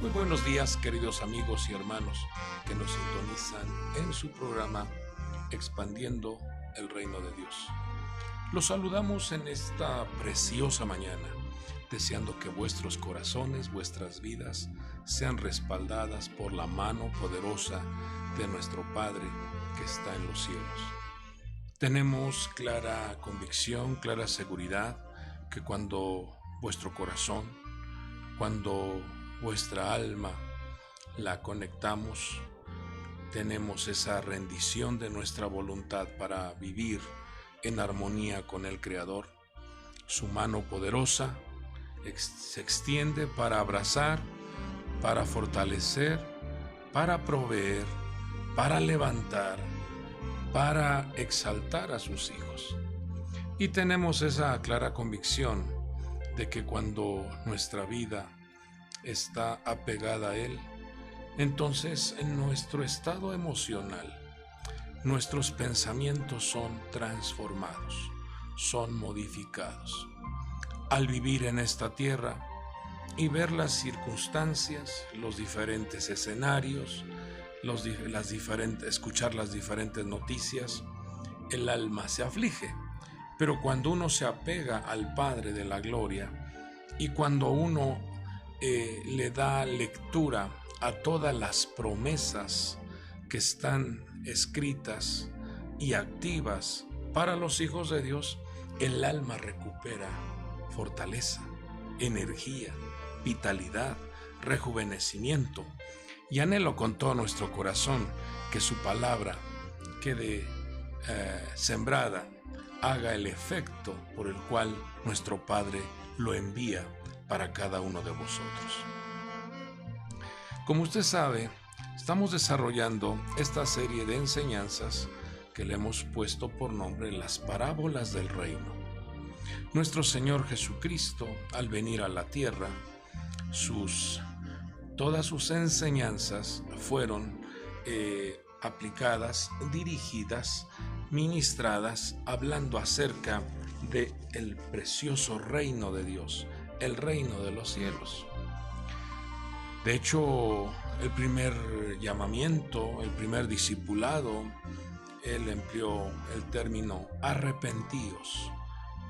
Muy buenos días, queridos amigos y hermanos que nos sintonizan en su programa Expandiendo el Reino de Dios. Los saludamos en esta preciosa mañana, deseando que vuestros corazones, vuestras vidas, sean respaldadas por la mano poderosa de nuestro Padre que está en los cielos. Tenemos clara convicción, clara seguridad que cuando vuestro corazón, cuando vuestra alma la conectamos, tenemos esa rendición de nuestra voluntad para vivir en armonía con el Creador. Su mano poderosa se extiende para abrazar, para fortalecer, para proveer, para levantar, para exaltar a sus hijos. Y tenemos esa clara convicción de que cuando nuestra vida está apegada a Él, entonces en nuestro estado emocional, nuestros pensamientos son transformados, son modificados. Al vivir en esta tierra y ver las circunstancias, los diferentes escenarios, escuchar las diferentes noticias, el alma se aflige. Pero cuando uno se apega al Padre de la Gloria y cuando uno le da lectura a todas las promesas que están escritas y activas para los hijos de Dios, el alma recupera fortaleza, energía, vitalidad, rejuvenecimiento. Y anhelo con todo nuestro corazón que su palabra quede sembrada, haga el efecto por el cual nuestro Padre lo envía para cada uno de vosotros. Como usted sabe, estamos desarrollando esta serie de enseñanzas que le hemos puesto por nombre las parábolas del reino. Nuestro Señor Jesucristo, al venir a la tierra, todas sus enseñanzas fueron aplicadas, dirigidas, ministradas, hablando acerca del precioso reino de Dios, el reino de los cielos. De hecho, el primer llamamiento, el primer discipulado, él empleó el término arrepentíos,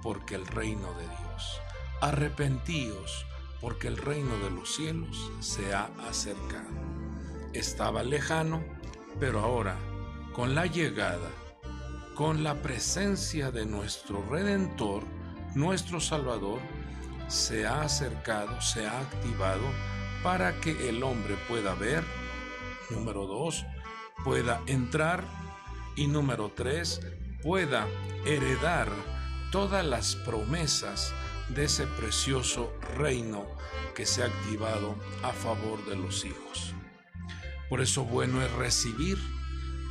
porque el reino de Dios. Arrepentíos, porque el reino de los cielos se ha acercado. Estaba lejano, pero ahora, con la llegada, con la presencia de nuestro Redentor, nuestro Salvador, se ha acercado, se ha activado para que el hombre pueda ver, número 2, pueda entrar y número 3, pueda heredar todas las promesas de ese precioso reino que se ha activado a favor de los hijos. Por eso bueno es recibir,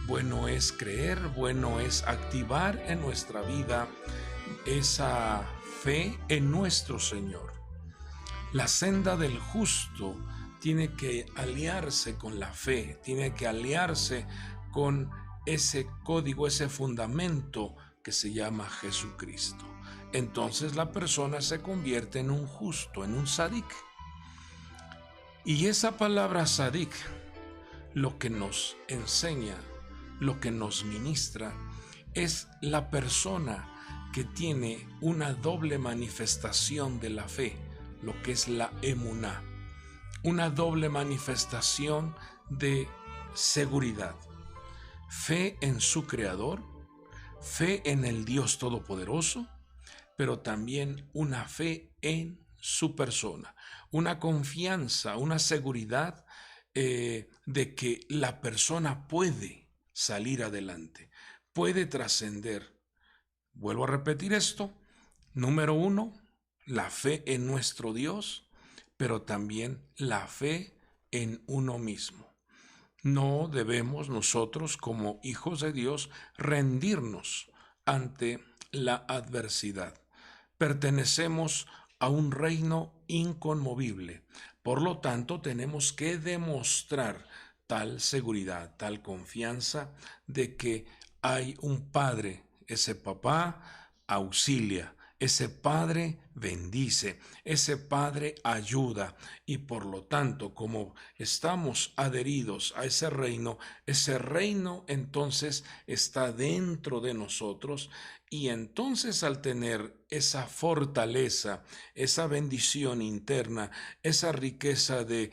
bueno es creer, bueno es activar en nuestra vida esa fe en nuestro Señor. La senda del justo tiene que aliarse con la fe, tiene que aliarse con ese código, ese fundamento que se llama Jesucristo. Entonces la persona se convierte en un justo, en un sadik. Y esa palabra sadik, lo que nos enseña, lo que nos ministra, es la persona que tiene una doble manifestación de la fe, lo que es la emuná, una doble manifestación de seguridad, fe en su Creador, fe en el Dios Todopoderoso, pero también una fe en su persona, una confianza, una seguridad de que la persona puede salir adelante, puede trascender. Vuelvo a repetir esto. Número 1, la fe en nuestro Dios, pero también la fe en uno mismo. No debemos nosotros, como hijos de Dios, rendirnos ante la adversidad. Pertenecemos a un reino inconmovible. Por lo tanto, tenemos que demostrar tal seguridad, tal confianza de que hay un Padre. Ese papá auxilia, ese Padre bendice, ese Padre ayuda, y por lo tanto, como estamos adheridos a ese reino entonces está dentro de nosotros, y entonces al tener esa fortaleza, esa bendición interna, esa riqueza de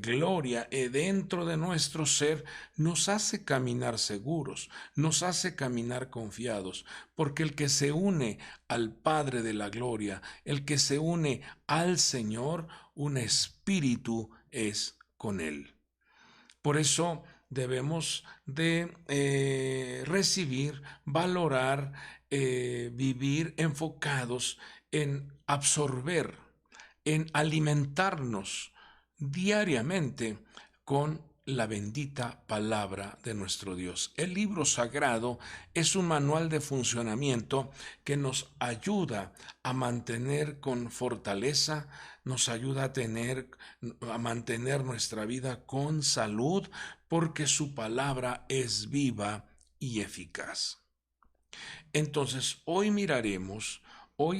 gloria dentro de nuestro ser, nos hace caminar seguros, nos hace caminar confiados, porque el que se une al Padre de la gloria, el que se une al Señor, un espíritu es con Él. Por eso debemos de recibir, valorar, vivir enfocados en absorber, en alimentarnos diariamente con la bendita palabra de nuestro Dios. El libro sagrado es un manual de funcionamiento que nos ayuda a mantener con fortaleza, nos ayuda a mantener nuestra vida con salud, porque su palabra es viva y eficaz. Entonces, hoy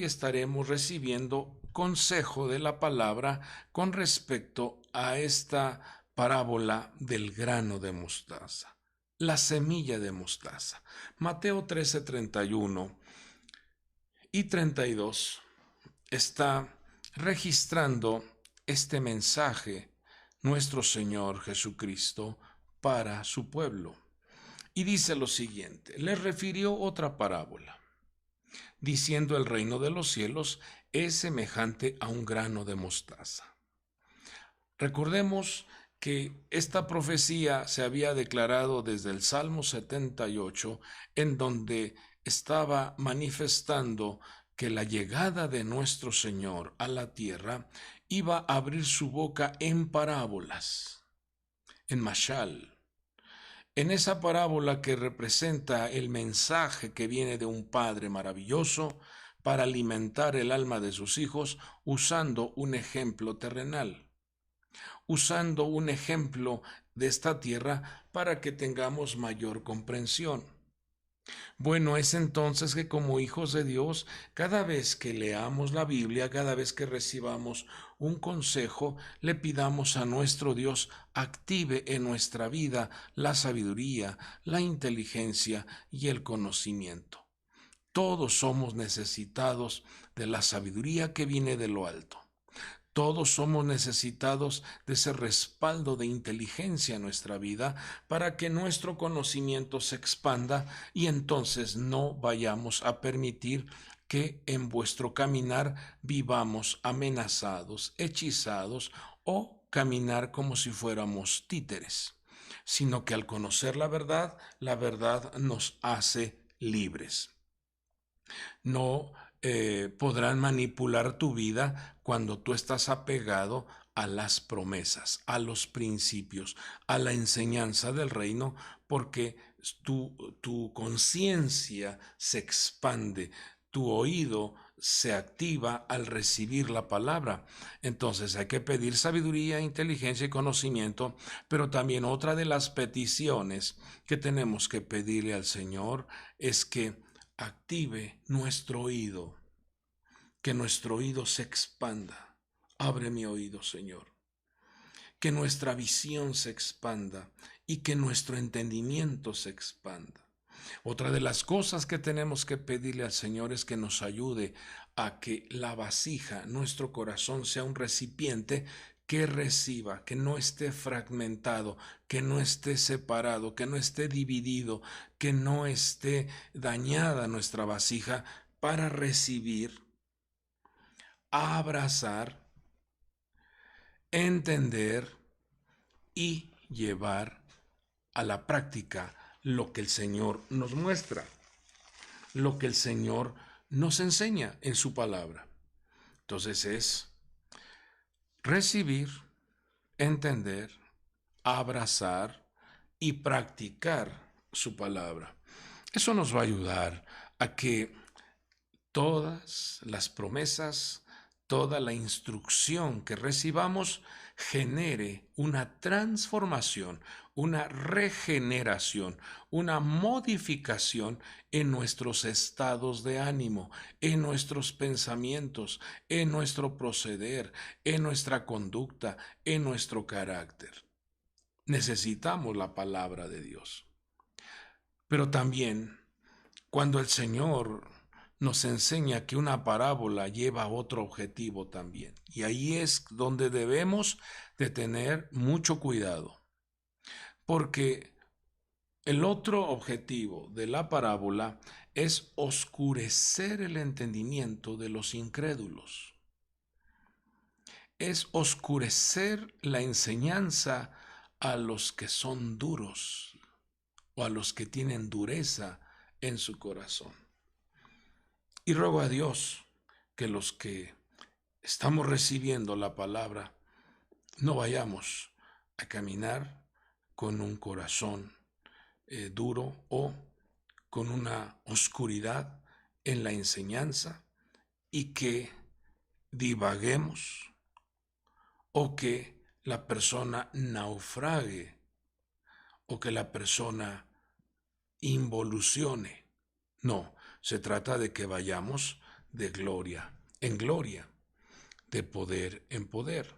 estaremos recibiendo consejo de la palabra con respecto a esta parábola del grano de mostaza, la semilla de mostaza. Mateo 13, 31 y 32 está registrando este mensaje nuestro Señor Jesucristo para su pueblo. Y dice lo siguiente: les refirió otra parábola, diciendo: el reino de los cielos es semejante a un grano de mostaza. Recordemos que esta profecía se había declarado desde el Salmo 78, en donde estaba manifestando que la llegada de nuestro Señor a la tierra iba a abrir su boca en parábolas, en mashal. En esa parábola que representa el mensaje que viene de un Padre maravilloso para alimentar el alma de sus hijos, usando un ejemplo terrenal, usando un ejemplo de esta tierra para que tengamos mayor comprensión. Bueno, es entonces que como hijos de Dios, cada vez que leamos la Biblia, cada vez que recibamos un consejo, le pidamos a nuestro Dios active en nuestra vida la sabiduría, la inteligencia y el conocimiento. Todos somos necesitados de la sabiduría que viene de lo alto. Todos somos necesitados de ese respaldo de inteligencia en nuestra vida para que nuestro conocimiento se expanda y entonces no vayamos a permitir que en vuestro caminar vivamos amenazados, hechizados o caminar como si fuéramos títeres, sino que al conocer la verdad nos hace libres. No podrán manipular tu vida cuando tú estás apegado a las promesas, a los principios, a la enseñanza del reino, porque tu conciencia se expande, tu oído se activa al recibir la palabra. Entonces hay que pedir sabiduría, inteligencia y conocimiento, pero también otra de las peticiones que tenemos que pedirle al Señor es que active nuestro oído, que nuestro oído se expanda. Abre mi oído, Señor. Que nuestra visión se expanda y que nuestro entendimiento se expanda. Otra de las cosas que tenemos que pedirle al Señor es que nos ayude a que la vasija, nuestro corazón, sea un recipiente que reciba, que no esté fragmentado, que no esté separado, que no esté dividido, que no esté dañada nuestra vasija para recibir, abrazar, entender y llevar a la práctica lo que el Señor nos muestra, lo que el Señor nos enseña en su palabra. Entonces es recibir, entender, abrazar y practicar su palabra. Eso nos va a ayudar a que todas las promesas, toda la instrucción que recibamos genere una transformación, una regeneración, una modificación en nuestros estados de ánimo, en nuestros pensamientos, en nuestro proceder, en nuestra conducta, en nuestro carácter. Necesitamos la palabra de Dios. Pero también, cuando el Señor nos enseña que una parábola lleva otro objetivo también. Y ahí es donde debemos de tener mucho cuidado. Porque el otro objetivo de la parábola es oscurecer el entendimiento de los incrédulos. Es oscurecer la enseñanza a los que son duros o a los que tienen dureza en su corazón. Y ruego a Dios que los que estamos recibiendo la palabra no vayamos a caminar con un corazón duro o con una oscuridad en la enseñanza y que divaguemos o que la persona naufrague o que la persona involucione. No, se trata de que vayamos de gloria en gloria, de poder en poder.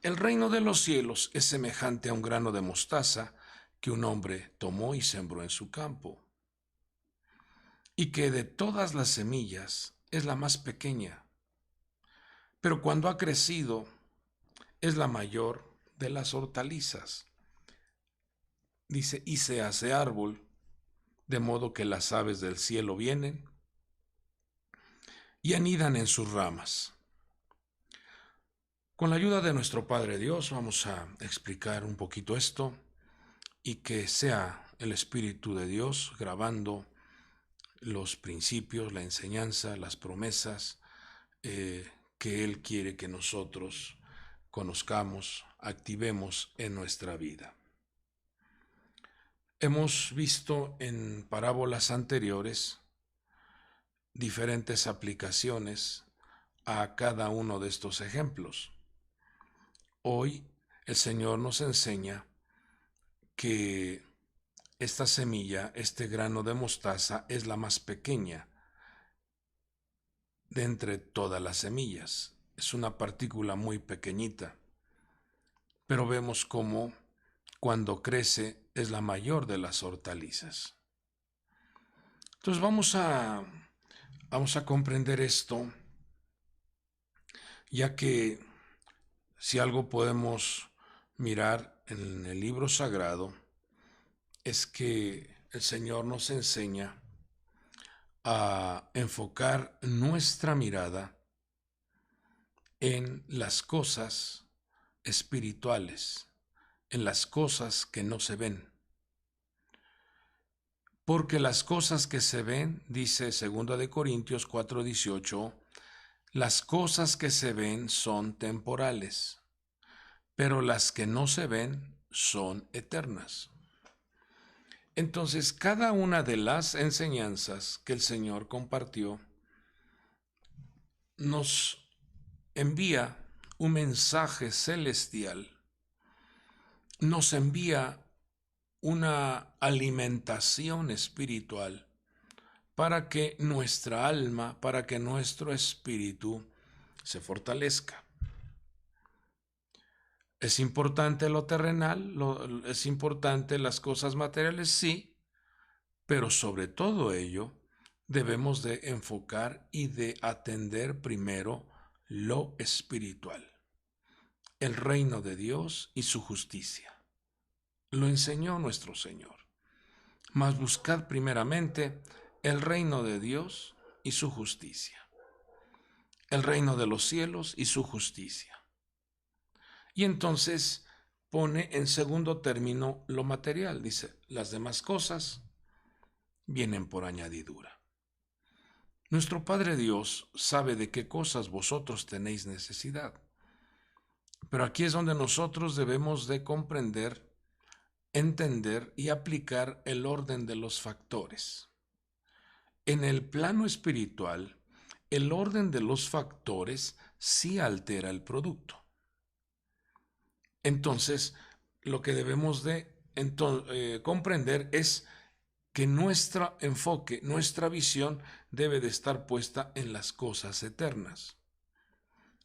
El reino de los cielos es semejante a un grano de mostaza que un hombre tomó y sembró en su campo, y que de todas las semillas es la más pequeña, pero cuando ha crecido es la mayor de las hortalizas. Dice, y se hace árbol, de modo que las aves del cielo vienen y anidan en sus ramas. Con la ayuda de nuestro Padre Dios vamos a explicar un poquito esto y que sea el Espíritu de Dios grabando los principios, la enseñanza, las promesas que Él quiere que nosotros conozcamos, activemos en nuestra vida. Hemos visto en parábolas anteriores diferentes aplicaciones a cada uno de estos ejemplos. Hoy el Señor nos enseña que esta semilla, este grano de mostaza, es la más pequeña de entre todas las semillas. Es una partícula muy pequeñita, pero vemos cómo cuando crece es la mayor de las hortalizas. Entonces vamos a comprender esto, ya que si algo podemos mirar en el libro sagrado es que el Señor nos enseña a enfocar nuestra mirada en las cosas espirituales, en las cosas que no se ven. Porque las cosas que se ven, dice 2 de Corintios 4:18, las cosas que se ven son temporales, pero las que no se ven son eternas. Entonces, cada una de las enseñanzas que el Señor compartió nos envía un mensaje celestial, nos envía una alimentación espiritual para que nuestra alma, para que nuestro espíritu se fortalezca. ¿Es importante lo terrenal? ¿Es importante las cosas materiales? Sí, pero sobre todo ello debemos de enfocar y de atender primero lo espiritual, el reino de Dios y su justicia. Lo enseñó nuestro Señor. Mas buscad primeramente el reino de Dios y su justicia, el reino de los cielos y su justicia. Y entonces pone en segundo término lo material. Dice, las demás cosas vienen por añadidura. Nuestro Padre Dios sabe de qué cosas vosotros tenéis necesidad. Pero aquí es donde nosotros debemos de comprender, entender y aplicar el orden de los factores. En el plano espiritual el orden de los factores sí altera el producto. Entonces, lo que debemos de comprender es que nuestro enfoque, nuestra visión debe de estar puesta en las cosas eternas.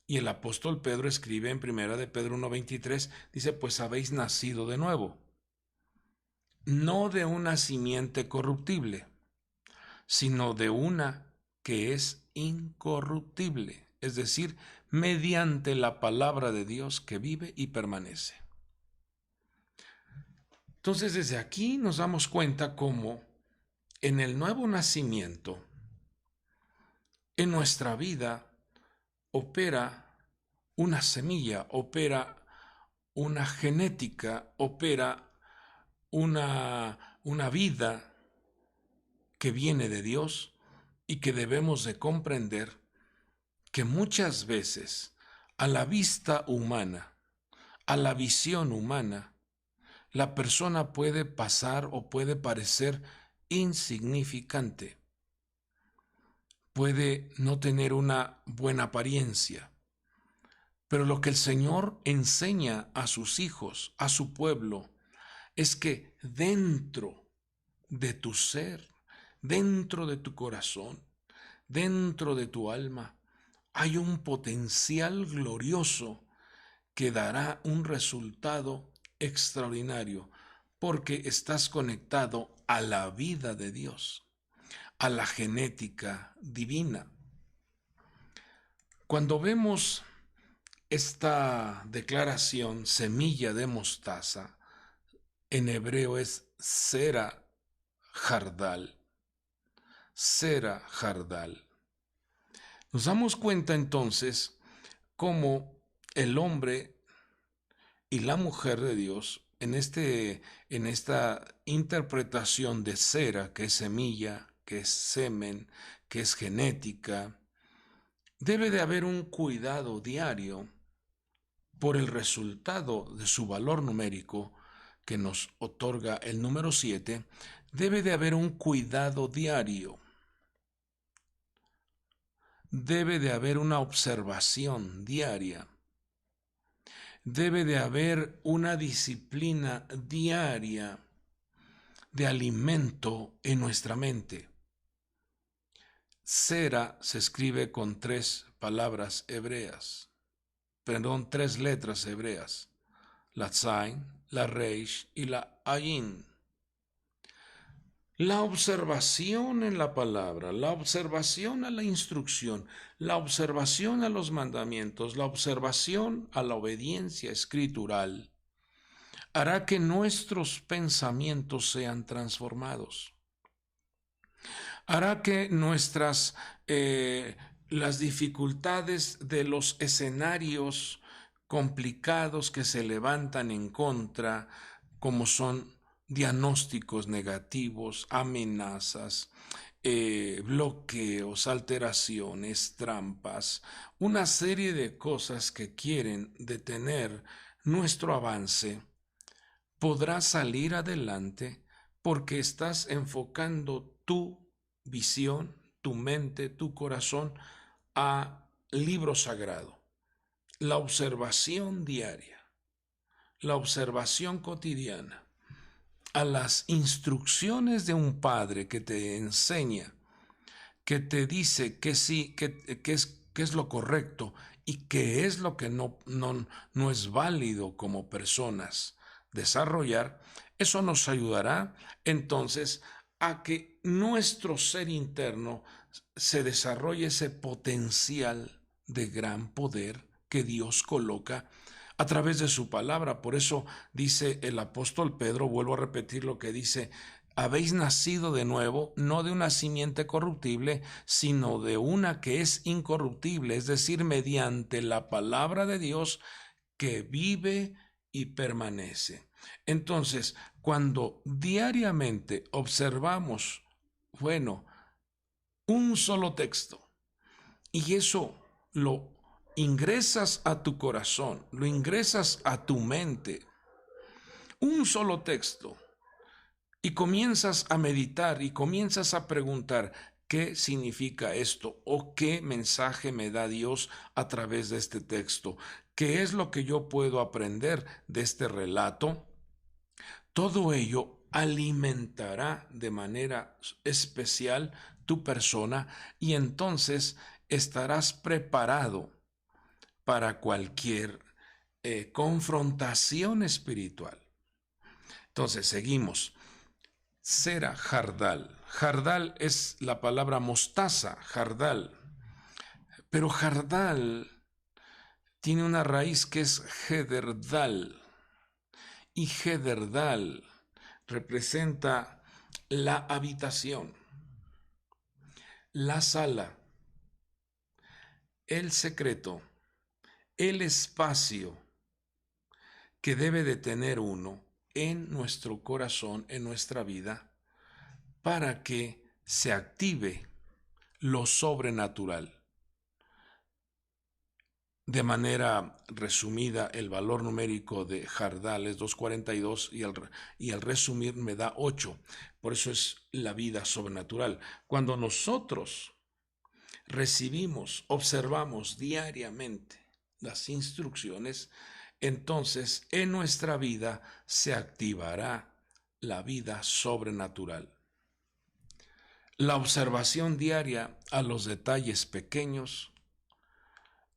Y el apóstol Pedro escribe en 1 de Pedro 1:23, dice, pues habéis nacido de nuevo, no de una simiente corruptible, sino de una que es incorruptible, es decir, mediante la palabra de Dios que vive y permanece. Entonces, desde aquí nos damos cuenta cómo en el nuevo nacimiento, en nuestra vida, opera una semilla, opera una genética, opera una vida que viene de Dios y que debemos de comprender que muchas veces a la vista humana, a la visión humana, la persona puede pasar o puede parecer insignificante, puede no tener una buena apariencia, pero lo que el Señor enseña a sus hijos, a su pueblo, es que dentro de tu ser, dentro de tu corazón, dentro de tu alma, hay un potencial glorioso que dará un resultado extraordinario, porque estás conectado a la vida de Dios, a la genética divina. Cuando vemos esta declaración, semilla de mostaza, en hebreo es Sera Jardal. Sera Jardal. Nos damos cuenta entonces cómo el hombre y la mujer de Dios, en esta interpretación de cera, que es semilla, que es semen, que es genética, debe de haber un cuidado diario por el resultado de su valor numérico que nos otorga el número 7, debe de haber un cuidado diario. Debe de haber una observación diaria. Debe de haber una disciplina diaria de alimento en nuestra mente. Sera se escribe con 3 palabras hebreas, tres letras hebreas, la Tzain, la Reish y la Ayin. La observación en la palabra, la observación a la instrucción, la observación a los mandamientos, la observación a la obediencia escritural, hará que nuestros pensamientos sean transformados. Hará que las dificultades de los escenarios complicados que se levantan en contra, como son diagnósticos negativos, amenazas, bloqueos, alteraciones, trampas, una serie de cosas que quieren detener nuestro avance, podrá salir adelante porque estás enfocando tu visión, tu mente, tu corazón a libro sagrado. La observación diaria, la observación cotidiana, a las instrucciones de un padre que te enseña, que te dice que sí, que es lo correcto y que es lo que no es válido como personas desarrollar, eso nos ayudará entonces a que nuestro ser interno se desarrolle ese potencial de gran poder que Dios coloca a través de su palabra. Por eso dice el apóstol Pedro, vuelvo a repetir lo que dice, habéis nacido de nuevo, no de una simiente corruptible, sino de una que es incorruptible, es decir, mediante la palabra de Dios que vive y permanece. Entonces, cuando diariamente observamos, un solo texto, y eso lo ingresas a tu corazón, lo ingresas a tu mente, un solo texto, y comienzas a meditar y comienzas a preguntar, ¿Qué significa esto? ¿O qué mensaje me da Dios a través de este texto? ¿Qué es lo que yo puedo aprender de este relato? Todo ello alimentará de manera especial tu persona y entonces estarás preparado para cualquier confrontación espiritual. Entonces, seguimos. Cera, jardal. Jardal es la palabra mostaza, jardal. Pero jardal tiene una raíz que es hederdal. Y hederdal representa la habitación, la sala, el secreto, el espacio que debe de tener uno en nuestro corazón, en nuestra vida, para que se active lo sobrenatural. De manera resumida, el valor numérico de Jardal es 242 y al resumir me da 8. Por eso es la vida sobrenatural. Cuando nosotros recibimos, observamos diariamente las instrucciones, entonces en nuestra vida se activará la vida sobrenatural. La observación diaria a los detalles pequeños,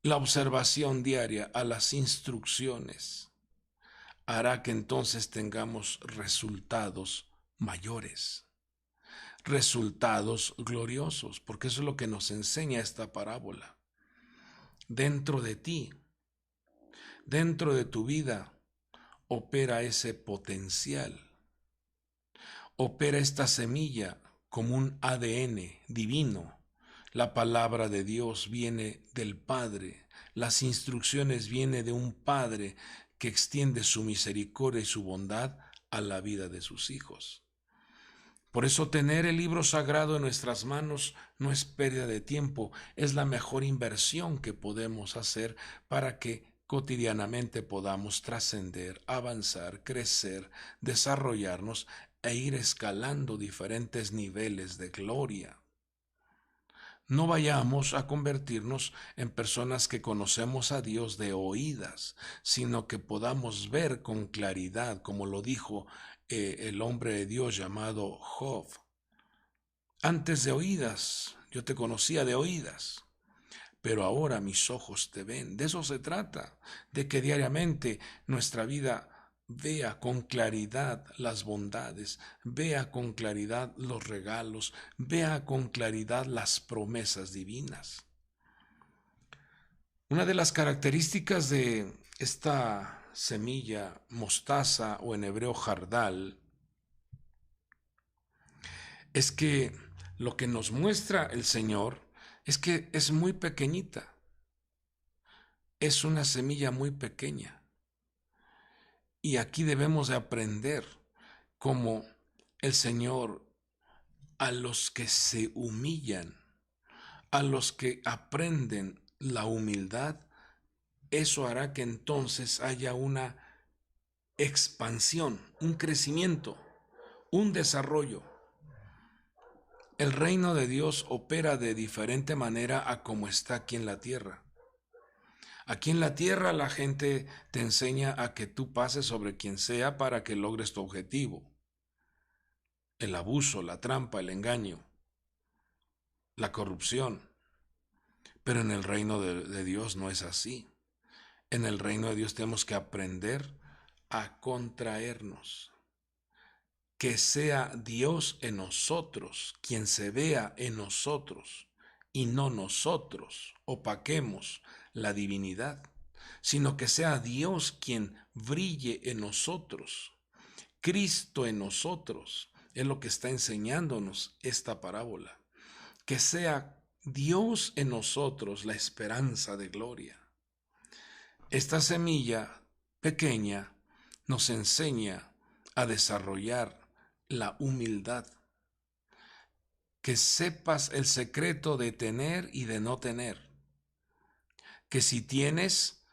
la observación diaria a las instrucciones hará que entonces tengamos resultados mayores, resultados gloriosos, porque eso es lo que nos enseña esta parábola. Dentro de ti, dentro de tu vida, opera ese potencial, opera esta semilla como un ADN divino. La palabra de Dios viene del Padre, las instrucciones vienen de un Padre que extiende su misericordia y su bondad a la vida de sus hijos. Por eso tener el libro sagrado en nuestras manos no es pérdida de tiempo, es la mejor inversión que podemos hacer para que cotidianamente podamos trascender, avanzar, crecer, desarrollarnos e ir escalando diferentes niveles de gloria. No vayamos a convertirnos en personas que conocemos a Dios de oídas, sino que podamos ver con claridad, como lo dijo el hombre de Dios llamado Job. Antes de oídas, yo te conocía de oídas, pero ahora mis ojos te ven. De eso se trata, de que diariamente nuestra vida vea con claridad las bondades, vea con claridad los regalos, vea con claridad las promesas divinas. Una de las características de esta semilla mostaza o en hebreo jardal es que lo que nos muestra el Señor es que es muy pequeñita, es una semilla muy pequeña. Y aquí debemos de aprender cómo el Señor a los que se humillan, a los que aprenden la humildad, eso hará que entonces haya una expansión, un crecimiento, un desarrollo. El reino de Dios opera de diferente manera a como está aquí en la tierra. Aquí en la tierra la gente te enseña a que tú pases sobre quien sea para que logres tu objetivo. El abuso, la trampa, el engaño, la corrupción. Pero en el reino de Dios no es así. En el reino de Dios tenemos que aprender a contraernos. Que sea Dios en nosotros, quien se vea en nosotros, y no nosotros opaquemos la divinidad, sino que sea Dios quien brille en nosotros, Cristo en nosotros, es lo que está enseñándonos esta parábola. Que sea Dios en nosotros la esperanza de gloria. Esta semilla pequeña nos enseña a desarrollar la humildad. Que sepas el secreto de tener y de no tener. Que si tienes,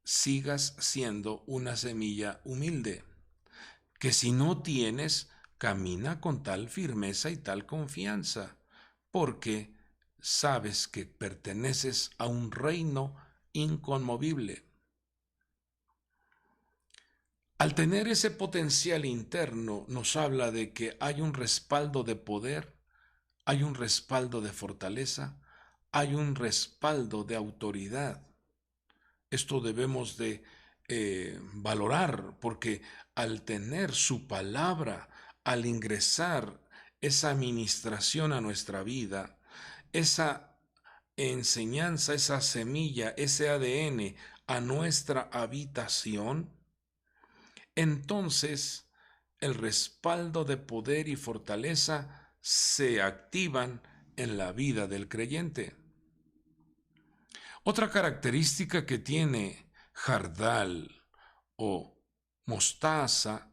sigas siendo una semilla humilde. Que si no tienes, camina con tal firmeza y tal confianza, porque sabes que perteneces a un reino inconmovible. Al tener ese potencial interno, nos habla de que hay un respaldo de poder, hay un respaldo de fortaleza, hay un respaldo de autoridad. Esto debemos de valorar, porque al tener su palabra, al ingresar esa administración a nuestra vida, esa enseñanza, esa semilla, ese ADN a nuestra habitación, entonces el respaldo de poder y fortaleza se activan en la vida del creyente. Otra característica que tiene jardal o mostaza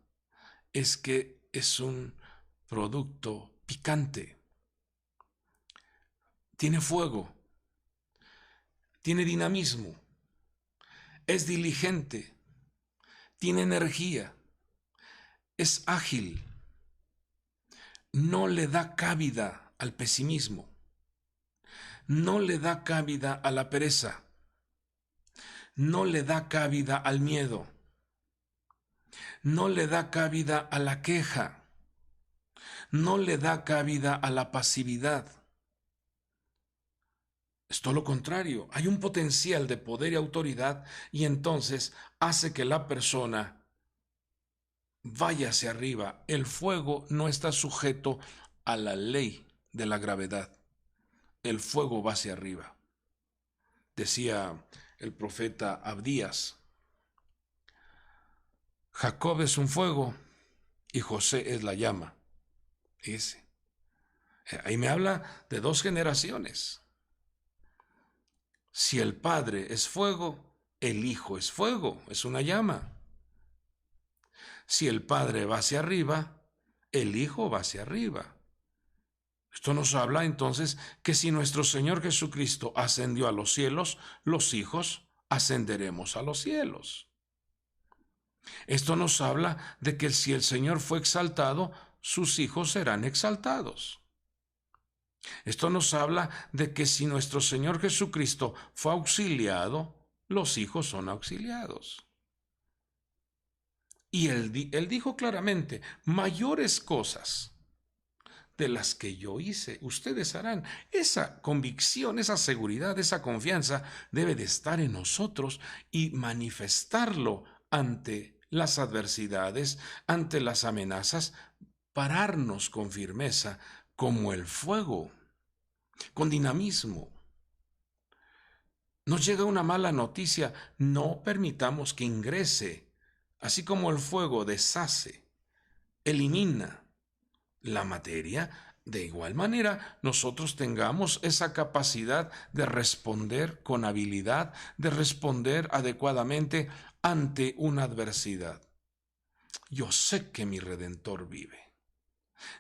es que es un producto picante. Tiene fuego, tiene dinamismo, es diligente, tiene energía, es ágil, no le da cabida al pesimismo, no le da cabida a la pereza, no le da cabida al miedo, no le da cabida a la queja, no le da cabida a la pasividad. Es todo lo contrario, hay un potencial de poder y autoridad, y entonces hace que la persona vaya hacia arriba. El fuego no está sujeto a la ley de la gravedad. El fuego va hacia arriba. Decía el profeta Abdías: Jacob es un fuego y José es la llama. Fíjese. Ahí me habla de dos generaciones. Si el Padre es fuego, el Hijo es fuego, es una llama. Si el Padre va hacia arriba, el Hijo va hacia arriba. Esto nos habla entonces que si nuestro Señor Jesucristo ascendió a los cielos, los hijos ascenderemos a los cielos. Esto nos habla de que si el Señor fue exaltado, sus hijos serán exaltados. Esto nos habla de que si nuestro Señor Jesucristo fue auxiliado, los hijos son auxiliados. Y él dijo claramente: mayores cosas de las que yo hice, ustedes harán. Esa convicción, esa seguridad, esa confianza debe de estar en nosotros y manifestarlo ante las adversidades, ante las amenazas, pararnos con firmeza como el fuego, con dinamismo. Nos llega una mala noticia, no permitamos que ingrese, así como el fuego deshace, elimina la materia. De igual manera, nosotros tengamos esa capacidad de responder con habilidad, de responder adecuadamente ante una adversidad. Yo sé que mi Redentor vive.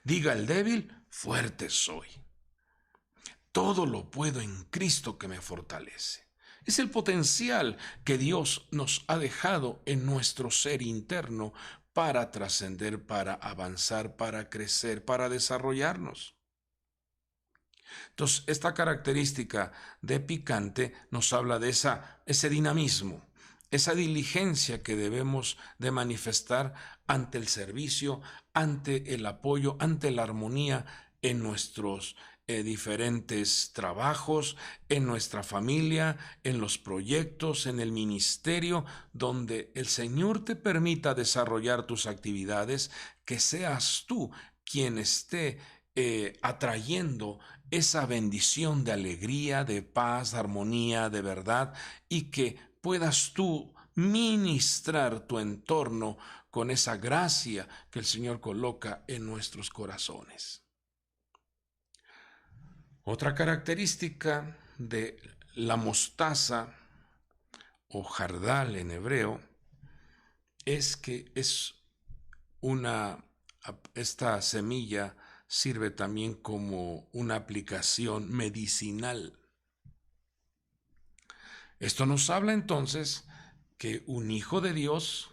Diga el débil: fuerte soy. Todo lo puedo en Cristo que me fortalece. Es el potencial que Dios nos ha dejado en nuestro ser interno para trascender, para avanzar, para crecer, para desarrollarnos. Entonces, esta característica de picante nos habla de ese dinamismo, esa diligencia que debemos de manifestar ante el servicio, ante el apoyo, ante la armonía en nuestros diferentes trabajos, en nuestra familia, en los proyectos, en el ministerio, donde el Señor te permita desarrollar tus actividades, que seas tú quien esté atrayendo esa bendición de alegría, de paz, de armonía, de verdad, y que puedas tú ministrar tu entorno con esa gracia que el Señor coloca en nuestros corazones. Otra característica de la mostaza o jardal en hebreo es que esta semilla sirve también como una aplicación medicinal. Esto nos habla entonces que un hijo de Dios,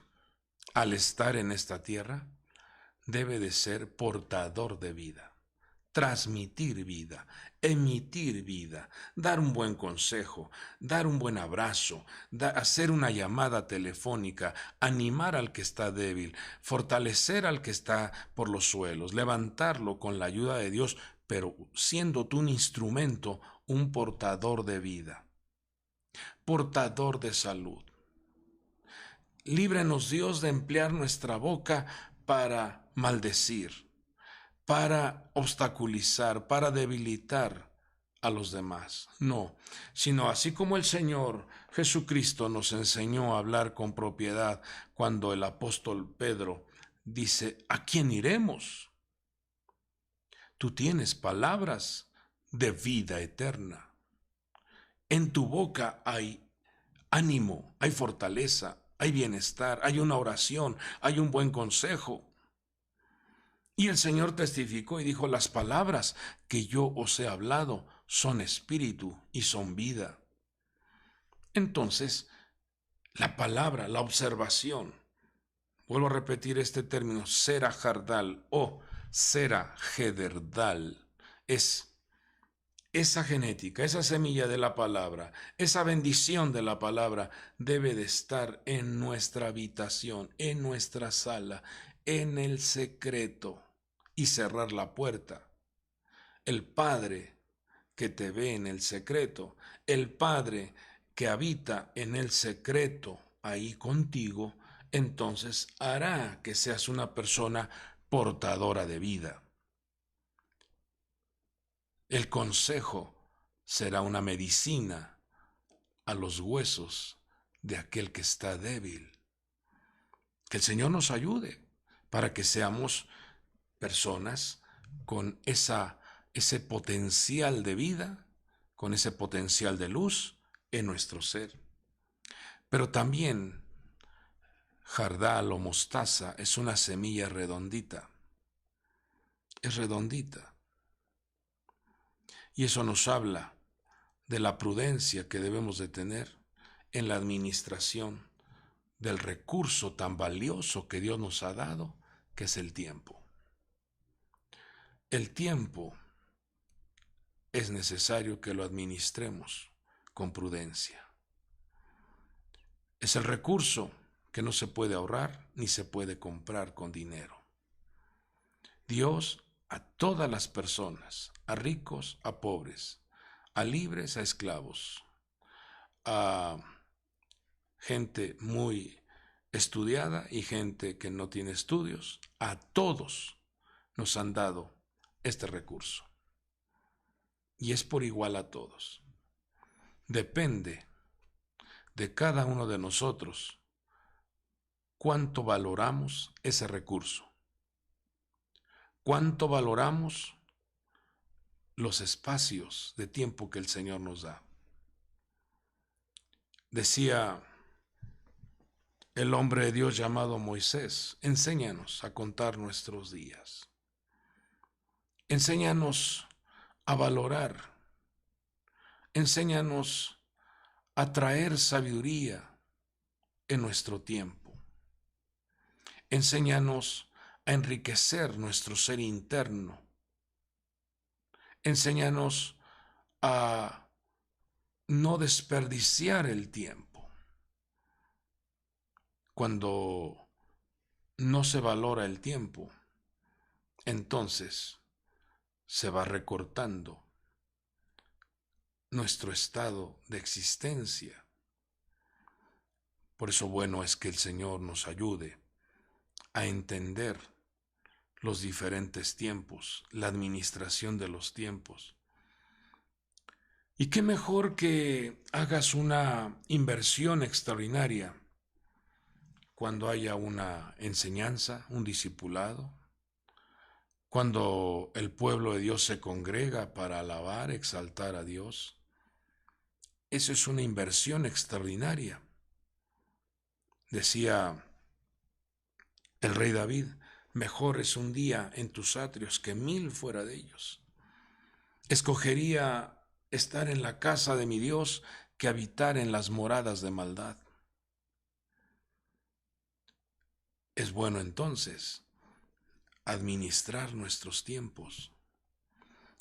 al estar en esta tierra, debe de ser portador de vida. transmitir vida, emitir vida, dar un buen consejo, dar un buen abrazo, hacer una llamada telefónica, animar al que está débil, fortalecer al que está por los suelos, levantarlo con la ayuda de Dios, pero siendo tú un instrumento, un portador de vida, portador de salud. Líbranos, Dios, de emplear nuestra boca para maldecir, para obstaculizar, para debilitar a los demás. No, sino así como el Señor Jesucristo nos enseñó a hablar con propiedad cuando el apóstol Pedro dice, ¿a quién iremos? Tú tienes palabras de vida eterna. En tu boca hay ánimo, hay fortaleza, hay bienestar, hay una oración, hay un buen consejo. Y el Señor testificó y dijo, las palabras que yo os he hablado son espíritu y son vida. Entonces, la palabra, la observación, vuelvo a repetir este término, sera jardal o sera hederdal, es esa genética, esa semilla de la palabra, esa bendición de la palabra debe de estar en nuestra habitación, en nuestra sala, en el secreto y cerrar la puerta. El Padre que te ve en el secreto, el Padre que habita en el secreto ahí contigo, entonces hará que seas una persona portadora de vida. El consejo será una medicina a los huesos de aquel que está débil. Que el Señor nos ayude para que seamos personas con ese potencial de vida, con ese potencial de luz en nuestro ser. Pero también jardal o mostaza es una semilla redondita. Es redondita. Y eso nos habla de la prudencia que debemos de tener en la administración del recurso tan valioso que Dios nos ha dado, que es el tiempo. El tiempo es necesario que lo administremos con prudencia. Es el recurso que no se puede ahorrar ni se puede comprar con dinero. Dios a todas las personas, a ricos, a pobres, a libres, a esclavos, a gente muy estudiada y gente que no tiene estudios, a todos nos han dado este recurso. Y es por igual a todos. Depende de cada uno de nosotros cuánto valoramos ese recurso, cuánto valoramos los espacios de tiempo que el Señor nos da. Decía el hombre de Dios llamado Moisés, enséñanos a contar nuestros días. Enséñanos a valorar. Enséñanos a traer sabiduría en nuestro tiempo. Enséñanos a enriquecer nuestro ser interno. Enséñanos a no desperdiciar el tiempo. Cuando no se valora el tiempo, entonces se va recortando nuestro estado de existencia. Por eso bueno es que el Señor nos ayude a entender los diferentes tiempos, la administración de los tiempos. Y qué mejor que hagas una inversión extraordinaria cuando haya una enseñanza, un discipulado, cuando el pueblo de Dios se congrega para alabar, exaltar a Dios. Eso es una inversión extraordinaria. Decía el rey David, mejor es un día en tus atrios que 1000 fuera de ellos. Escogería estar en la casa de mi Dios que habitar en las moradas de maldad. Es bueno entonces administrar nuestros tiempos,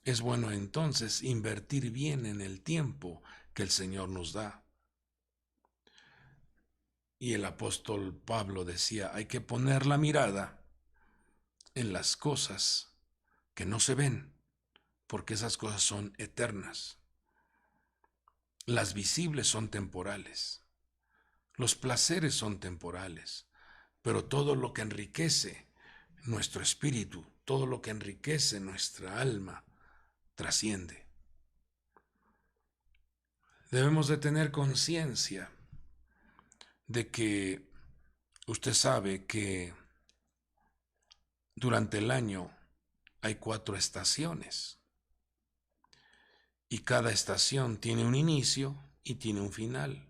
Es bueno entonces invertir bien en el tiempo que el Señor nos da. Y el apóstol Pablo decía, hay que poner la mirada en las cosas que no se ven, porque esas cosas son eternas. Las visibles son temporales, los placeres son temporales, pero todo lo que enriquece nuestro espíritu, todo lo que enriquece nuestra alma, trasciende. Debemos de tener conciencia de que usted sabe que durante el año hay 4 estaciones y cada estación tiene un inicio y tiene un final.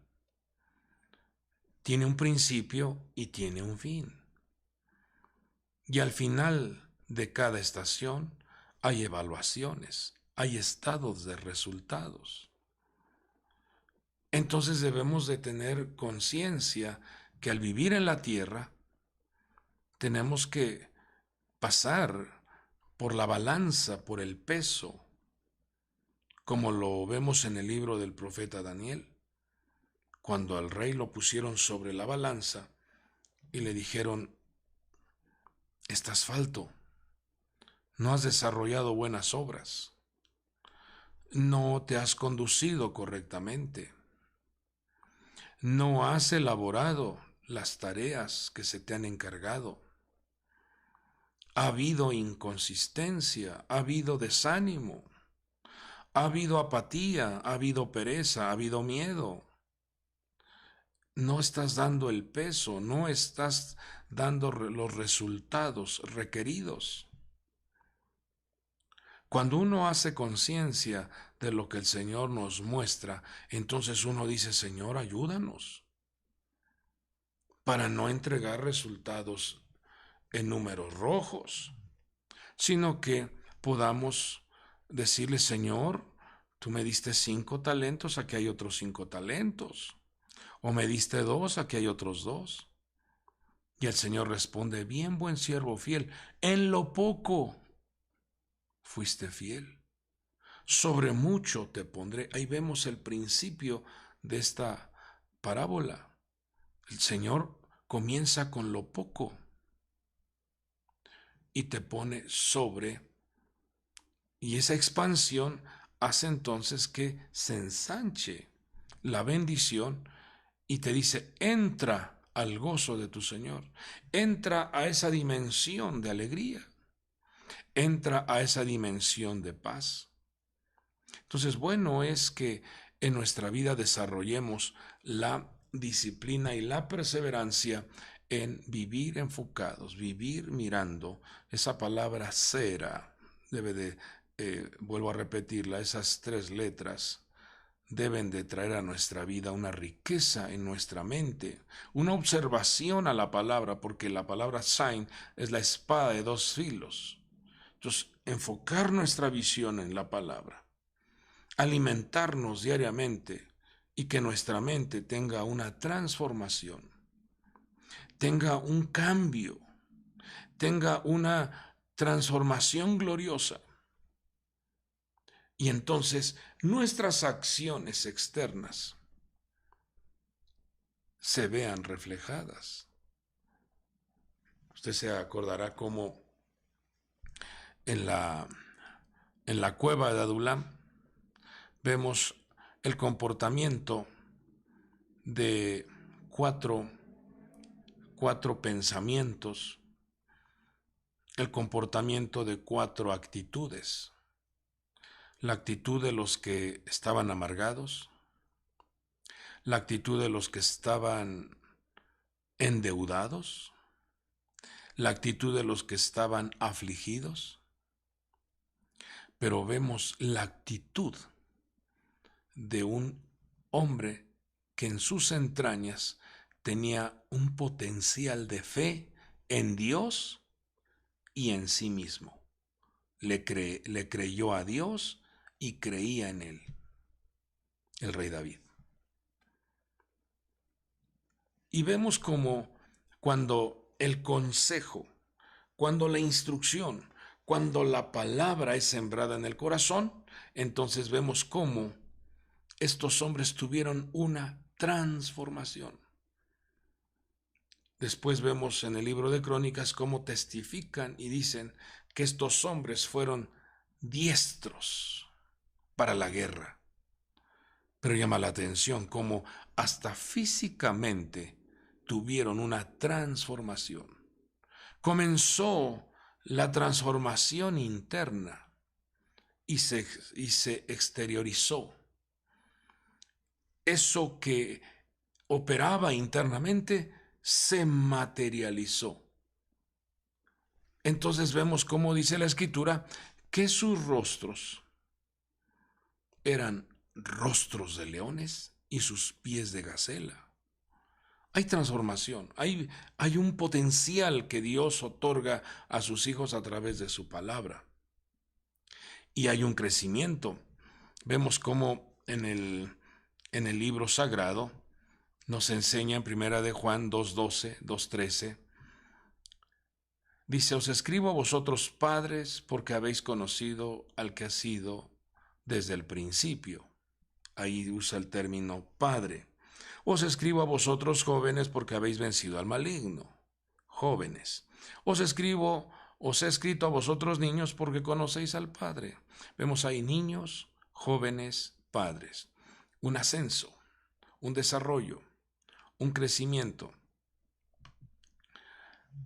Tiene un principio y tiene un fin. Y al final de cada estación hay evaluaciones, hay estados de resultados. Entonces debemos de tener conciencia que al vivir en la tierra tenemos que pasar por la balanza, por el peso, como lo vemos en el libro del profeta Daniel, cuando al rey lo pusieron sobre la balanza y le dijeron, estás falto, no has desarrollado buenas obras, no te has conducido correctamente, no has elaborado las tareas que se te han encargado, ha habido inconsistencia, ha habido desánimo, ha habido apatía, ha habido pereza, ha habido miedo. No estás dando el peso, no estás dando los resultados requeridos. Cuando uno hace conciencia de lo que el Señor nos muestra, entonces uno dice, Señor, ayúdanos para no entregar resultados en números rojos, sino que podamos decirle, Señor, tú me diste 5 talentos, aquí hay otros 5 talentos. O me diste 2, aquí hay otros 2. Y el Señor responde, bien, buen siervo fiel, en lo poco fuiste fiel, sobre mucho te pondré. Ahí vemos el principio de esta parábola. El Señor comienza con lo poco y te pone sobre, y esa expansión hace entonces que se ensanche la bendición y te dice, entra al gozo de tu Señor, entra a esa dimensión de alegría, entra a esa dimensión de paz. Entonces, bueno es que en nuestra vida desarrollemos la disciplina y la perseverancia en vivir enfocados, vivir mirando. Esa palabra cera debe de, vuelvo a repetirla, esas 3 letras deben de traer a nuestra vida una riqueza en nuestra mente, una observación a la palabra, porque la palabra sign es la espada de 2 filos. Entonces, enfocar nuestra visión en la palabra, alimentarnos diariamente y que nuestra mente tenga una transformación, tenga un cambio, tenga una transformación gloriosa. Y entonces nuestras acciones externas se vean reflejadas. Usted se acordará cómo en la cueva de Adulam vemos el comportamiento de cuatro pensamientos, el comportamiento de 4 actitudes. La actitud de los que estaban amargados, la actitud de los que estaban endeudados, la actitud de los que estaban afligidos, pero vemos la actitud de un hombre que en sus entrañas tenía un potencial de fe en Dios y en sí mismo. Le creyó a Dios y creía en él, el rey David. Y vemos como cuando el consejo, cuando la instrucción, Cuando la palabra es sembrada en el corazón, entonces vemos cómo estos hombres tuvieron una transformación. Después vemos en el libro de Crónicas cómo testifican y dicen que estos hombres fueron diestros para la guerra. Pero llama la atención cómo hasta físicamente tuvieron una transformación. Comenzó la transformación interna y se exteriorizó. Eso que operaba internamente se materializó. Entonces vemos cómo dice la Escritura que sus rostros eran rostros de leones y sus pies de gacela. Hay transformación, hay un potencial que Dios otorga a sus hijos a través de su palabra. Y hay un crecimiento. Vemos cómo en el libro sagrado nos enseña en 1 de Juan 2:12, 2:13, dice: os escribo a vosotros, padres, porque habéis conocido al que ha sido desde el principio. Ahí usa el término padre. Os escribo a vosotros, jóvenes, porque habéis vencido al maligno. Jóvenes. Os he escrito a vosotros, niños, porque conocéis al Padre. Vemos ahí niños, jóvenes, padres. Un ascenso, un desarrollo, un crecimiento.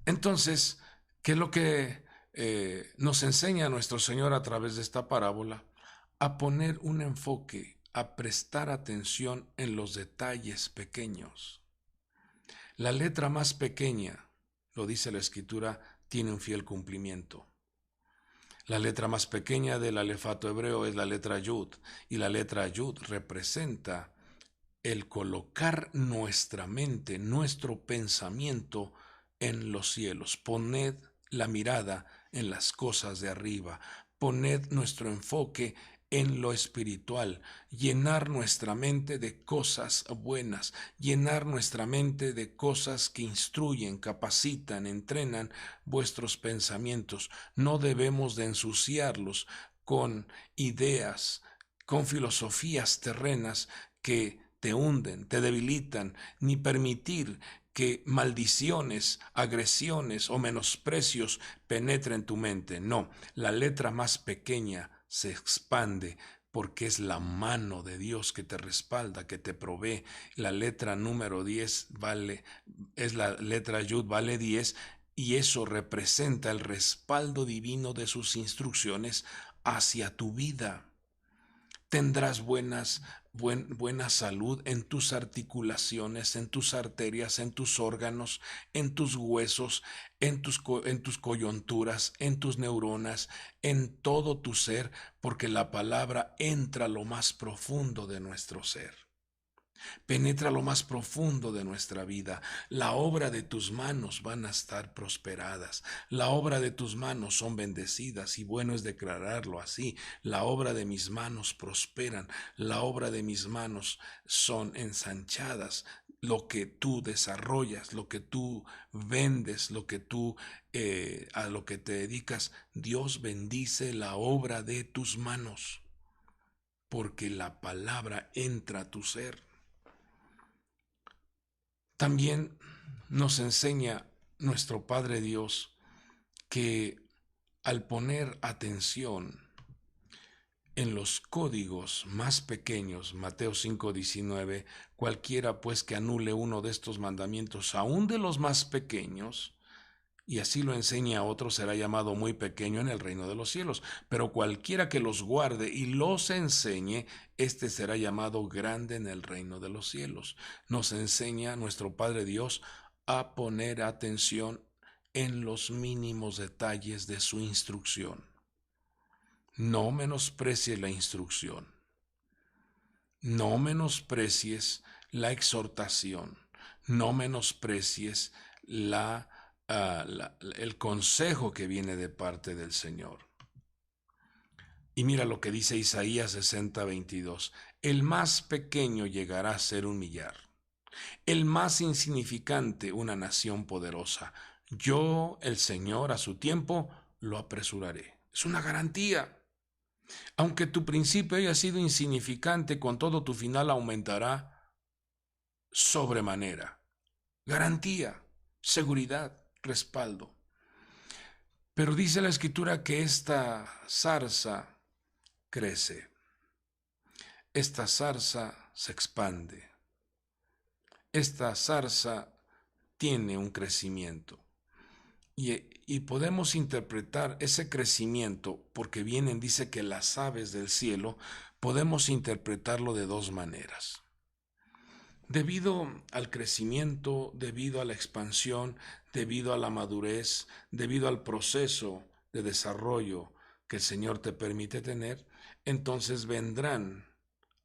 Entonces, ¿qué es lo que nos enseña nuestro Señor a través de esta parábola? A poner un enfoque, a prestar atención en los detalles pequeños. La letra más pequeña, lo dice la Escritura, tiene un fiel cumplimiento. La letra más pequeña del alefato hebreo es la letra Yud, y la letra Yud representa el colocar nuestra mente, nuestro pensamiento en los cielos. Poned la mirada en las cosas de arriba. Poned nuestro enfoque en lo espiritual, llenar nuestra mente de cosas buenas, llenar nuestra mente de cosas que instruyen, capacitan, entrenan vuestros pensamientos. No debemos de ensuciarlos con ideas, con filosofías terrenas que te hunden, te debilitan, ni permitir que maldiciones, agresiones o menosprecios penetren tu mente. No, la letra más pequeña se expande porque es la mano de Dios que te respalda, que te provee. La letra número 10 es la letra Yud, vale 10, y eso representa el respaldo divino de sus instrucciones hacia tu vida. Tendrás buena salud en tus articulaciones, en tus arterias, en tus órganos, en tus huesos, en tus coyunturas, en tus neuronas, en todo tu ser, porque la palabra entra a lo más profundo de nuestro ser. Penetra lo más profundo de nuestra vida. La obra de tus manos van a estar prosperadas. La obra de tus manos son bendecidas, y bueno es declararlo así. La obra de mis manos prosperan. La obra de mis manos son ensanchadas. Lo que tú desarrollas, lo que tú vendes, lo que tú a lo que te dedicas, Dios bendice la obra de tus manos, porque la palabra entra a tu ser. También nos enseña nuestro Padre Dios que al poner atención en los códigos más pequeños, Mateo 5:19, cualquiera pues que anule uno de estos mandamientos, aun de los más pequeños, y así lo enseña a otros, será llamado muy pequeño en el reino de los cielos. Pero cualquiera que los guarde y los enseñe, este será llamado grande en el reino de los cielos. Nos enseña nuestro Padre Dios a poner atención en los mínimos detalles de su instrucción. No menosprecies la instrucción. No menosprecies la exhortación. No menosprecies el consejo que viene de parte del Señor. Y mira lo que dice Isaías 60:22. El más pequeño llegará a ser un millar, el más insignificante una nación poderosa. Yo, el Señor, a su tiempo lo apresuraré. Es una garantía. Aunque tu principio haya sido insignificante, con todo tu final aumentará sobremanera. Garantía, seguridad, respaldo. Pero dice la Escritura que esta zarza crece, esta zarza se expande, esta zarza tiene un crecimiento. Y podemos interpretar ese crecimiento, porque vienen, dice que las aves del cielo, podemos interpretarlo de dos maneras. Debido al crecimiento, debido a la expansión, debido a la madurez, debido al proceso de desarrollo que el Señor te permite tener, entonces vendrán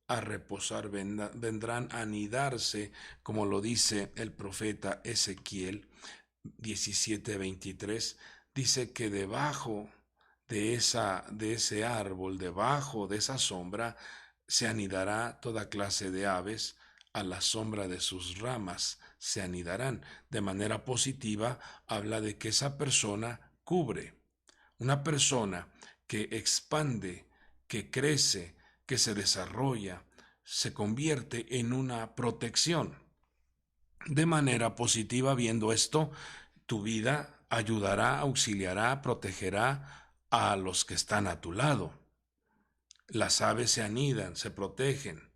a reposar, vendrán a anidarse, como lo dice el profeta Ezequiel 17:23, dice que debajo de ese árbol, debajo de esa sombra, se anidará toda clase de aves, a la sombra de sus ramas se anidarán. De manera positiva, habla de que esa persona cubre. Una persona que expande, que crece, que se desarrolla, se convierte en una protección. De manera positiva, viendo esto, tu vida ayudará, auxiliará, protegerá a los que están a tu lado. Las aves se anidan, se protegen,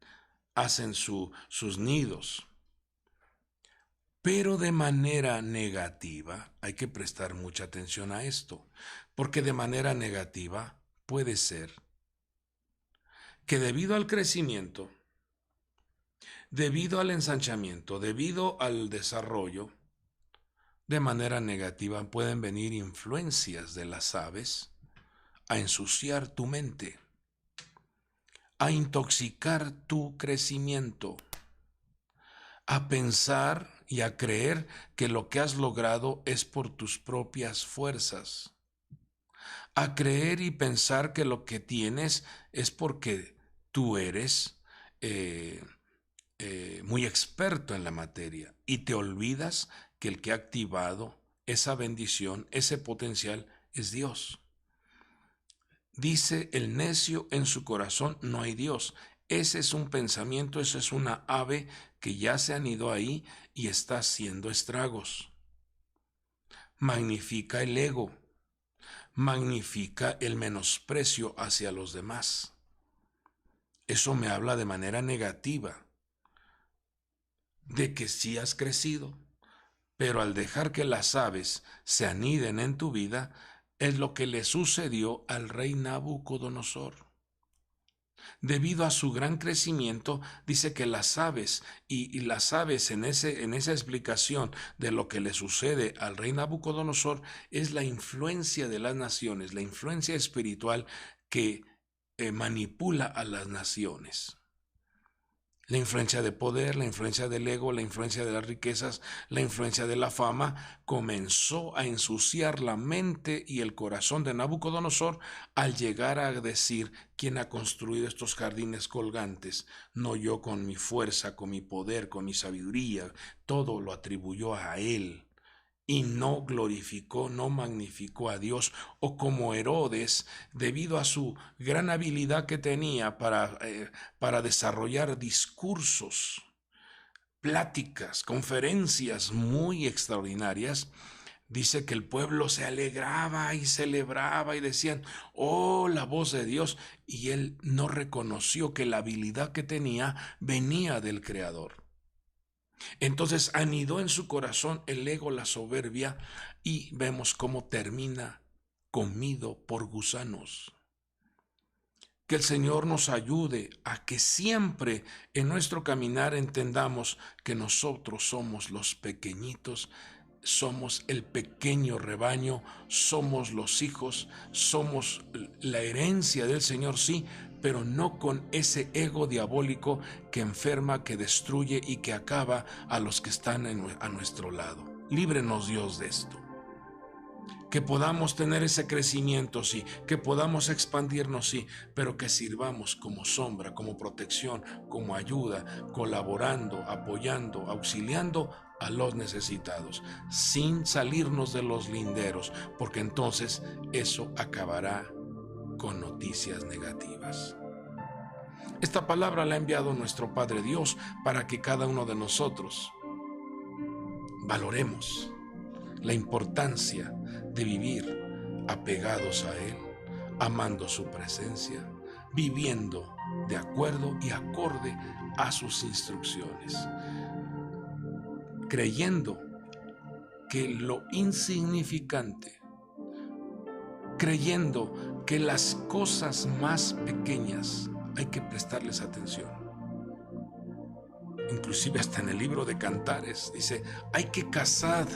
hacen sus nidos. Pero de manera negativa, hay que prestar mucha atención a esto, porque de manera negativa puede ser que debido al crecimiento, debido al ensanchamiento, debido al desarrollo, de manera negativa pueden venir influencias de las aves a ensuciar tu mente, a intoxicar tu crecimiento, a pensar y a creer que lo que has logrado es por tus propias fuerzas, a creer y pensar que lo que tienes es porque tú eres muy experto en la materia, y te olvidas que el que ha activado esa bendición, ese potencial, es Dios. Dice el necio en su corazón, no hay Dios. Ese es un pensamiento, esa es una ave que ya se anidó ahí y está haciendo estragos. Magnifica el ego, magnifica el menosprecio hacia los demás. Eso me habla de manera negativa de que sí has crecido, pero al dejar que las aves se aniden en tu vida, es lo que le sucedió al rey Nabucodonosor. Debido a su gran crecimiento, dice que las aves, y las aves en esa explicación de lo que le sucede al rey Nabucodonosor, es la influencia de las naciones, la influencia espiritual que manipula a las naciones. La influencia de poder, la influencia del ego, la influencia de las riquezas, la influencia de la fama comenzó a ensuciar la mente y el corazón de Nabucodonosor al llegar a decir: ¿quién ha construido estos jardines colgantes? No yo, con mi fuerza, con mi poder, con mi sabiduría. Todo lo atribuyó a él y no glorificó, no magnificó a Dios. O como Herodes, debido a su gran habilidad que tenía para desarrollar discursos, pláticas, conferencias muy extraordinarias, dice que el pueblo se alegraba y celebraba y decían: oh, la voz de Dios. Y él no reconoció que la habilidad que tenía venía del Creador. Entonces anidó en su corazón el ego, la soberbia, y vemos cómo termina comido por gusanos. Que el Señor nos ayude a que siempre en nuestro caminar entendamos que nosotros somos los pequeñitos, somos el pequeño rebaño, somos los hijos, somos la herencia del Señor, sí, pero no con ese ego diabólico que enferma, que destruye y que acaba a los que están a nuestro lado. Líbrenos, Dios, de esto. Que podamos tener ese crecimiento, sí, que podamos expandirnos, sí, pero que sirvamos como sombra, como protección, como ayuda, colaborando, apoyando, auxiliando a los necesitados, sin salirnos de los linderos, porque entonces eso acabará con noticias negativas. Esta palabra la ha enviado nuestro Padre Dios para que cada uno de nosotros valoremos la importancia de vivir apegados a Él, amando su presencia, viviendo de acuerdo y acorde a sus instrucciones, creyendo que lo insignificante, creyendo que las cosas más pequeñas hay que prestarles atención. Inclusive hasta en el libro de Cantares dice, hay que cazar,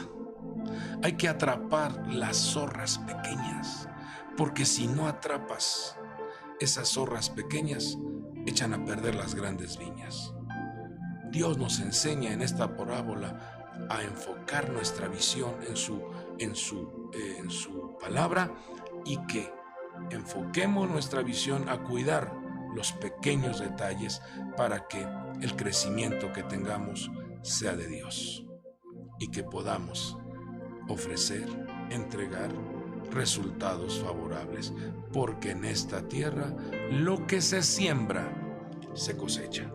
hay que atrapar las zorras pequeñas, porque si no atrapas esas zorras pequeñas, echan a perder las grandes viñas. Dios nos enseña en esta parábola a enfocar nuestra visión en su palabra, y que enfoquemos nuestra visión a cuidar los pequeños detalles para que el crecimiento que tengamos sea de Dios y que podamos ofrecer, entregar resultados favorables, porque en esta tierra lo que se siembra se cosecha.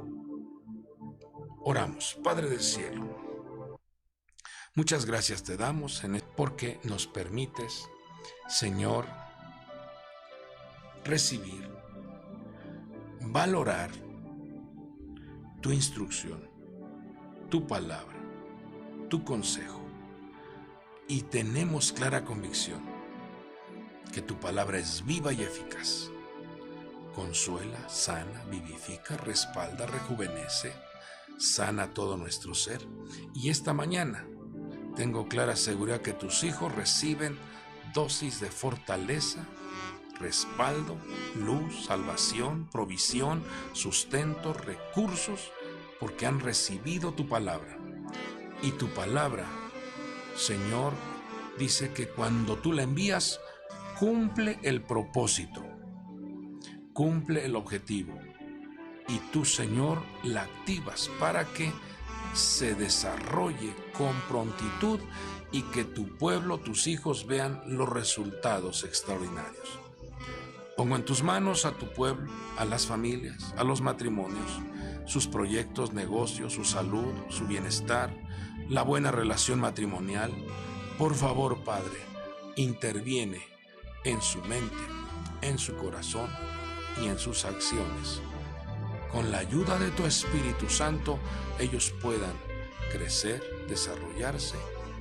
Oramos. Padre del cielo, muchas gracias te damos porque nos permites, Señor, recibir, valorar tu instrucción, tu palabra, tu consejo, y tenemos clara convicción que tu palabra es viva y eficaz. Consuela, sana, vivifica, respalda, rejuvenece, sana todo nuestro ser. Y esta mañana tengo clara seguridad que tus hijos reciben dosis de fortaleza, respaldo, luz, salvación, provisión, sustento, recursos, porque han recibido tu palabra. Y tu palabra, Señor, dice que cuando tú la envías, cumple el propósito, cumple el objetivo. Y tú, Señor, la activas para que se desarrolle con prontitud y que tu pueblo, tus hijos, vean los resultados extraordinarios. Pongo en tus manos a tu pueblo, a las familias, a los matrimonios, sus proyectos, negocios, su salud, su bienestar, la buena relación matrimonial. Por favor, Padre, interviene en su mente, en su corazón y en sus acciones. Con la ayuda de tu Espíritu Santo, ellos puedan crecer, desarrollarse,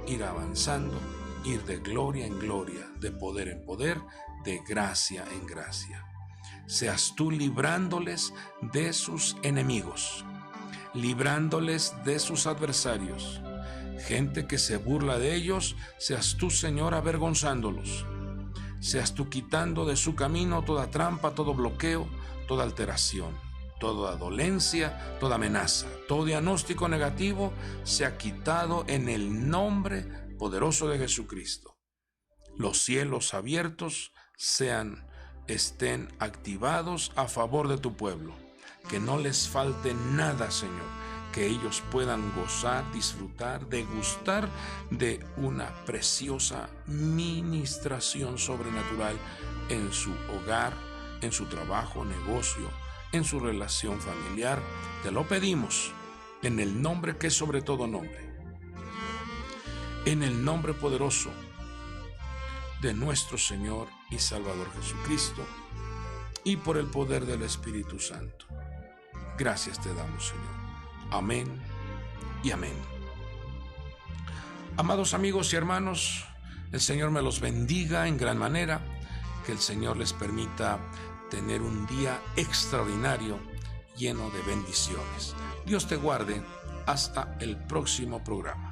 ir avanzando, ir de gloria en gloria, de poder en poder, de gracia en gracia. Seas tú librándoles de sus enemigos, librándoles de sus adversarios. Gente que se burla de ellos, seas tú, Señor, avergonzándolos. Seas tú quitando de su camino toda trampa, todo bloqueo, toda alteración, toda dolencia, toda amenaza, todo diagnóstico negativo sea quitado en el nombre poderoso de Jesucristo. Los cielos abiertos estén activados a favor de tu pueblo. Que no les falte nada, Señor. Que ellos puedan gozar, disfrutar, degustar de una preciosa ministración sobrenatural en su hogar, en su trabajo, negocio, en su relación familiar. Te lo pedimos en el nombre que es sobre todo nombre, en el nombre poderoso de nuestro Señor y Salvador Jesucristo, y por el poder del Espíritu Santo. Gracias te damos, Señor. Amén y amén. Amados amigos y hermanos, el Señor me los bendiga en gran manera, que el Señor les permita tener un día extraordinario lleno de bendiciones. Dios te guarde hasta el próximo programa.